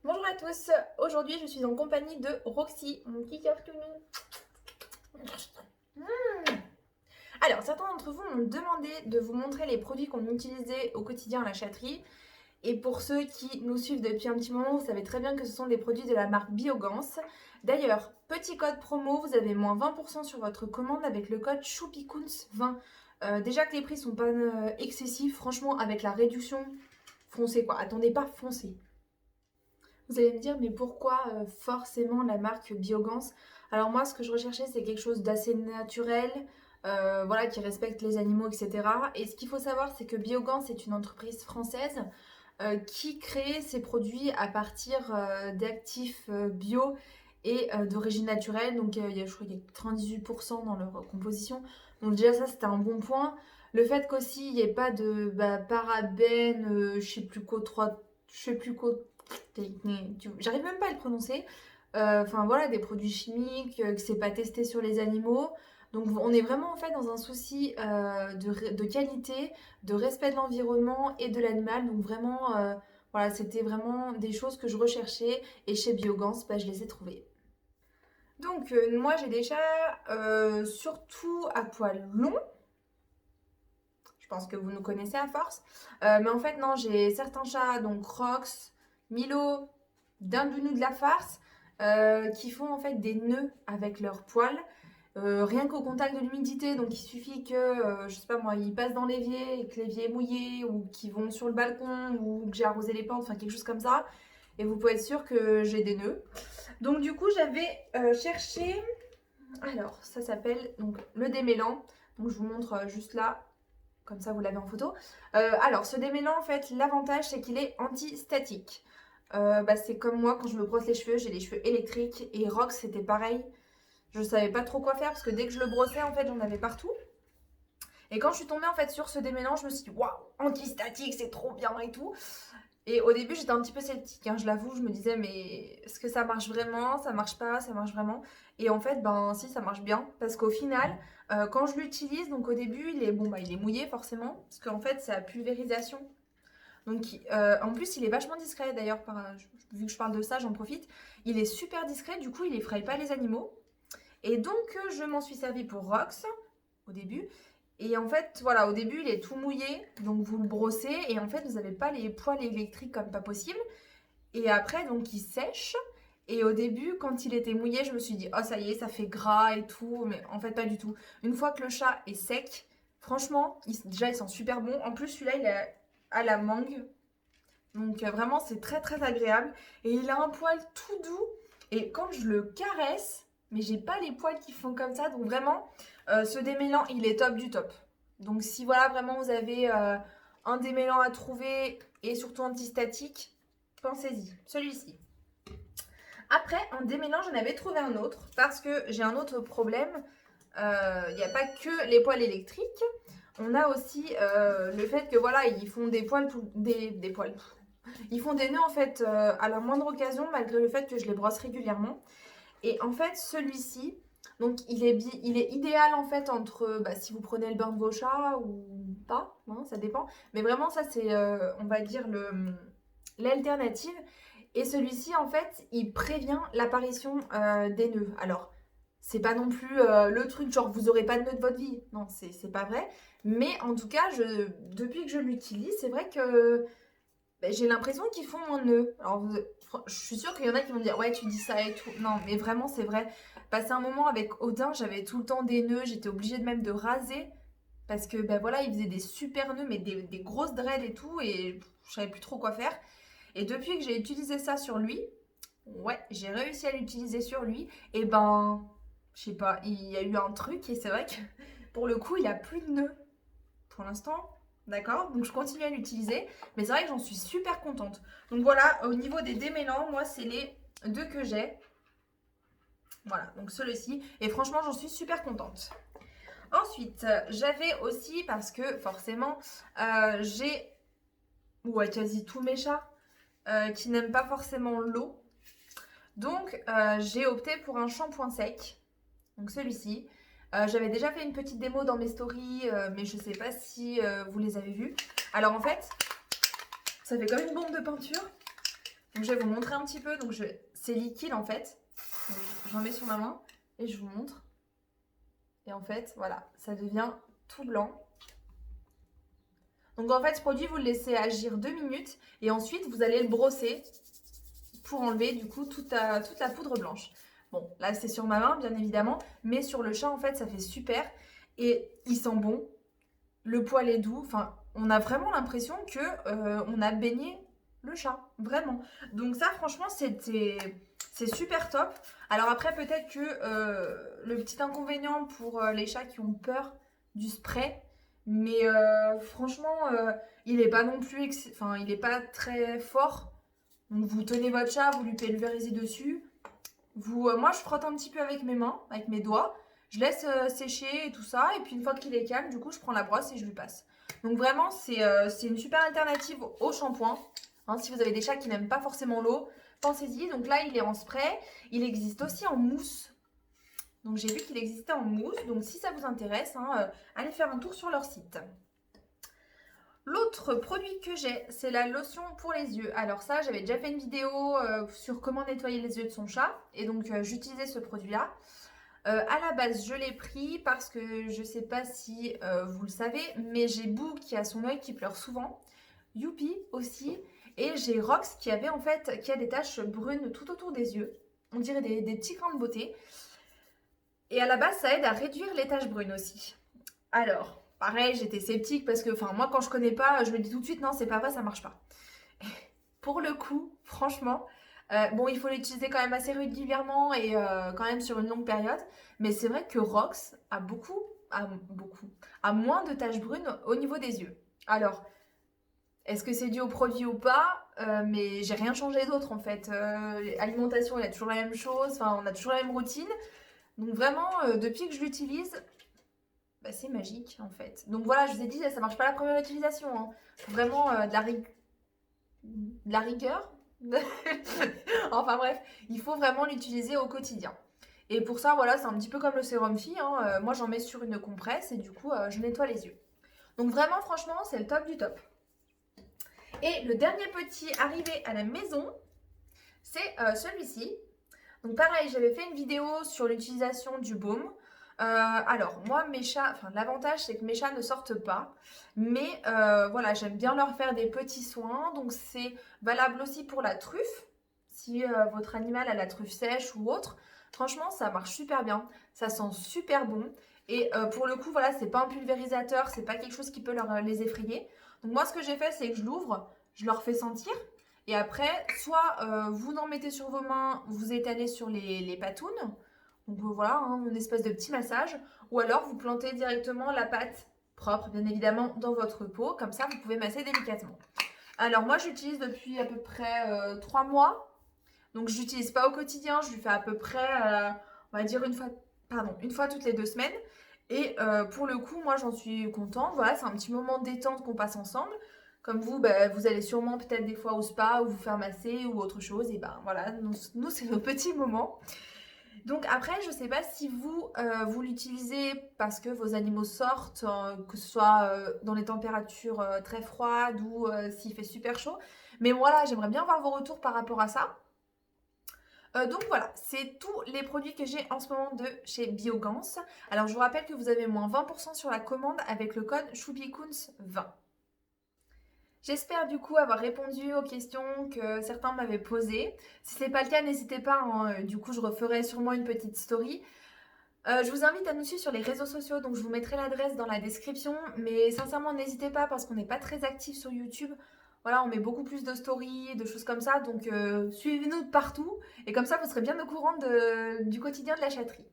Bonjour à tous, aujourd'hui je suis en compagnie de Roxy, mon petit cœur tout mignon. Alors, certains d'entre vous m'ont demandé de vous montrer les produits qu'on utilisait au quotidien à la chatterie. Et pour ceux qui nous suivent depuis un petit moment, vous savez très bien que ce sont des produits de la marque Biogans. D'ailleurs, petit code promo, vous avez moins 20% sur votre commande avec le code choupicouns20. Déjà que les prix sont pas excessifs, franchement, avec la réduction, foncez quoi. Attendez pas, foncez. Vous allez me dire, mais pourquoi forcément la marque Biogans? Alors moi, ce que je recherchais, c'est quelque chose d'assez naturel, voilà, qui respecte les animaux, etc. Et ce qu'il faut savoir, c'est que Biogans est une entreprise française qui crée ses produits à partir d'actifs bio et d'origine naturelle. Donc je crois qu'il y a 98% dans leur composition. Donc déjà ça, c'était un bon point. Le fait qu'aussi, il n'y ait pas de parabènes, je sais plus quoi, j'arrive même pas à le prononcer. Enfin voilà, des produits chimiques, que c'est pas testé sur les animaux. Donc on est vraiment en fait dans un souci de qualité, de respect de l'environnement et de l'animal. Donc vraiment, voilà, c'était vraiment des choses que je recherchais et chez Biogans, bah, je les ai trouvées. Donc moi j'ai des chats surtout à poils longs. Je pense que vous nous connaissez à force. Mais en fait non, j'ai certains chats, donc Rox, Milo, Dindounou de la farce, qui font en fait des nœuds avec leurs poils. Rien qu'au contact de l'humidité, donc il suffit que, je sais pas moi, ils passent dans l'évier et que l'évier est mouillé, ou qu'ils vont sur le balcon, ou que j'ai arrosé les plantes, enfin quelque chose comme ça, et vous pouvez être sûr que j'ai des nœuds. Donc du coup, j'avais cherché, alors ça s'appelle donc le démêlant, donc je vous montre juste là, comme ça vous l'avez en photo. Alors ce démêlant, en fait, l'avantage c'est qu'il est anti-statique. C'est comme moi quand je me brosse les cheveux, j'ai les cheveux électriques, et Rox c'était pareil. Je savais pas trop quoi faire parce que dès que je le brossais, en fait, j'en avais partout. Et quand je suis tombée en fait sur ce démélange, je me suis dit waouh, anti-statique, c'est trop bien et tout. Et au début, j'étais un petit peu sceptique, hein, je l'avoue. Je me disais, mais est-ce que ça marche vraiment? Ça marche pas? Ça marche vraiment? Et en fait, ben si, ça marche bien. Parce qu'au final, quand je l'utilise, donc au début, il est mouillé forcément. Parce qu'en fait, c'est à pulvérisation. Donc, en plus, il est vachement discret d'ailleurs. Vu que je parle de ça, j'en profite. Il est super discret, du coup, il effraie pas les animaux. Et donc, je m'en suis servi pour Rox au début. Et en fait, voilà, au début, il est tout mouillé, donc vous le brossez et en fait, vous n'avez pas les poils électriques comme pas possible. Et après, donc, il sèche. Et au début, quand il était mouillé, je me suis dit, oh, ça y est, ça fait gras et tout. Mais en fait, pas du tout. Une fois que le chat est sec, franchement, déjà, il sent super bon. En plus, celui-là, il est à la mangue. Donc, vraiment, c'est très, très agréable. Et il a un poil tout doux. Et quand je le caresse, mais j'ai pas les poils qui font comme ça. Donc, vraiment, ce démêlant, il est top du top. Donc, si voilà, vraiment, vous avez un démêlant à trouver et surtout antistatique, pensez-y. Celui-ci. Après, un démêlant, j'en avais trouvé un autre parce que j'ai un autre problème. Il n'y a pas que les poils électriques. On a aussi le fait que voilà, ils font des poils, des poils. Ils font des nœuds en fait à la moindre occasion, malgré le fait que je les brosse régulièrement. Et en fait, celui-ci, donc il est idéal en fait entre si vous prenez le bain de vos chats ou pas, hein, ça dépend. Mais vraiment, ça c'est, on va dire, l'alternative. Et celui-ci, en fait, il prévient l'apparition des nœuds. Alors, c'est pas non plus le truc genre vous aurez pas de nœuds de votre vie. Non, c'est pas vrai. Mais en tout cas, depuis que je l'utilise, c'est vrai que j'ai l'impression qu'ils font moins de nœuds. Alors, je suis sûre qu'il y en a qui vont me dire ouais, tu dis ça et tout. Non, mais vraiment, c'est vrai. Passé un moment avec Odin, j'avais tout le temps des nœuds. J'étais obligée de même de raser. Parce que ben voilà, il faisait des super nœuds, mais des grosses dreads et tout. Et je savais plus trop quoi faire. Et depuis que j'ai utilisé ça sur lui, ouais, j'ai réussi à l'utiliser sur lui. Et ben, je sais pas, il y a eu un truc. Et c'est vrai que pour le coup, il a plus de nœuds. Pour l'instant, d'accord? Donc je continue à l'utiliser. Mais c'est vrai que j'en suis super contente. Donc voilà, au niveau des démêlants, moi, c'est les deux que j'ai. Voilà, donc celui-ci. Et franchement, j'en suis super contente. Ensuite, j'avais aussi, parce que forcément, j'ai, ouais, quasi tous mes chats qui n'aiment pas forcément l'eau. Donc, j'ai opté pour un shampoing sec. Donc celui-ci. J'avais déjà fait une petite démo dans mes stories, mais je ne sais pas si vous les avez vues. Alors en fait, ça fait comme une bombe de peinture. Donc je vais vous montrer un petit peu. Donc c'est liquide en fait. J'en mets sur ma main et je vous montre. Et en fait, voilà, ça devient tout blanc. Donc en fait, ce produit, vous le laissez agir 2 minutes et ensuite vous allez le brosser pour enlever du coup toute la poudre blanche. Bon, là c'est sur ma main bien évidemment, mais sur le chat en fait ça fait super et il sent bon, le poil est doux, enfin on a vraiment l'impression que on a baigné le chat, vraiment. Donc ça franchement c'est super top. Alors après peut-être que le petit inconvénient pour les chats qui ont peur du spray, mais franchement il est pas non plus, enfin il est pas très fort. Donc vous tenez votre chat, vous lui pulvérisez dessus. Moi je frotte un petit peu avec mes mains, avec mes doigts. Je laisse sécher et tout ça. Et puis une fois qu'il est calme, du coup je prends la brosse et je lui passe. Donc vraiment c'est une super alternative au shampoing. Hein, si vous avez des chats qui n'aiment pas forcément l'eau, pensez-y. Donc là il est en spray. Il existe aussi en mousse. Donc j'ai vu qu'il existait en mousse. Donc si ça vous intéresse, hein, allez faire un tour sur leur site. L'autre produit que j'ai, c'est la lotion pour les yeux. Alors ça, j'avais déjà fait une vidéo sur comment nettoyer les yeux de son chat. Et donc, j'utilisais ce produit-là. À la base, je l'ai pris parce que je ne sais pas si vous le savez, mais j'ai Boo qui a son œil qui pleure souvent. Youpi aussi. Et j'ai Rox qui a des taches brunes tout autour des yeux. On dirait des petits grains de beauté. Et à la base, ça aide à réduire les taches brunes aussi. Alors... pareil, j'étais sceptique parce que moi quand je connais pas, je me dis tout de suite non, c'est pas vrai, ça marche pas. Pour le coup, franchement, bon, il faut l'utiliser quand même assez régulièrement et quand même sur une longue période. Mais c'est vrai que Rox a moins de taches brunes au niveau des yeux. Alors, est-ce que c'est dû au produit ou pas? Mais j'ai rien changé d'autre en fait. Alimentation, il y a toujours la même chose, on a toujours la même routine. Donc vraiment, depuis que je l'utilise, bah, c'est magique en fait. Donc voilà, je vous ai dit, ça marche pas la première utilisation. Hein. Vraiment de la rigueur. Enfin bref, il faut vraiment l'utiliser au quotidien. Et pour ça, voilà, c'est un petit peu comme le sérum fille. Hein. Moi, j'en mets sur une compresse et du coup, je nettoie les yeux. Donc vraiment, franchement, c'est le top du top. Et le dernier petit arrivé à la maison, c'est celui-ci. Donc pareil, j'avais fait une vidéo sur l'utilisation du baume. Alors, moi, mes chats, l'avantage, c'est que mes chats ne sortent pas. Mais voilà, j'aime bien leur faire des petits soins. Donc, c'est valable aussi pour la truffe. Si votre animal a la truffe sèche ou autre, franchement, ça marche super bien. Ça sent super bon. Et pour le coup, voilà, c'est pas un pulvérisateur, c'est pas quelque chose qui peut les effrayer. Donc, moi, ce que j'ai fait, c'est que je l'ouvre, je leur fais sentir. Et après, soit vous en mettez sur vos mains, vous étalez sur les patounes. Donc voilà, hein, une espèce de petit massage. Ou alors vous plantez directement la pâte propre, bien évidemment, dans votre pot. Comme ça, vous pouvez masser délicatement. Alors moi, j'utilise depuis à peu près 3 mois. Donc je l'utilise pas au quotidien. Je lui fais à peu près, on va dire une fois toutes les 2 semaines. Et pour le coup, moi, j'en suis contente. Voilà, c'est un petit moment de détente qu'on passe ensemble. Comme vous, vous allez sûrement peut-être des fois au spa ou vous faire masser ou autre chose. Et voilà, nous c'est nos petits moments. Donc après, je ne sais pas si vous l'utilisez parce que vos animaux sortent, que ce soit dans les températures très froides ou s'il fait super chaud. Mais voilà, j'aimerais bien voir vos retours par rapport à ça. Donc voilà, c'est tous les produits que j'ai en ce moment de chez Biogans. Alors je vous rappelle que vous avez moins 20% sur la commande avec le code choupicouns20. J'espère du coup avoir répondu aux questions que certains m'avaient posées. Si ce n'est pas le cas, n'hésitez pas, hein, du coup je referai sûrement une petite story. Je vous invite à nous suivre sur les réseaux sociaux, donc je vous mettrai l'adresse dans la description. Mais sincèrement, n'hésitez pas parce qu'on n'est pas très actifs sur YouTube. Voilà, on met beaucoup plus de stories, de choses comme ça, donc suivez-nous de partout. Et comme ça, vous serez bien au courant du quotidien de la chatterie.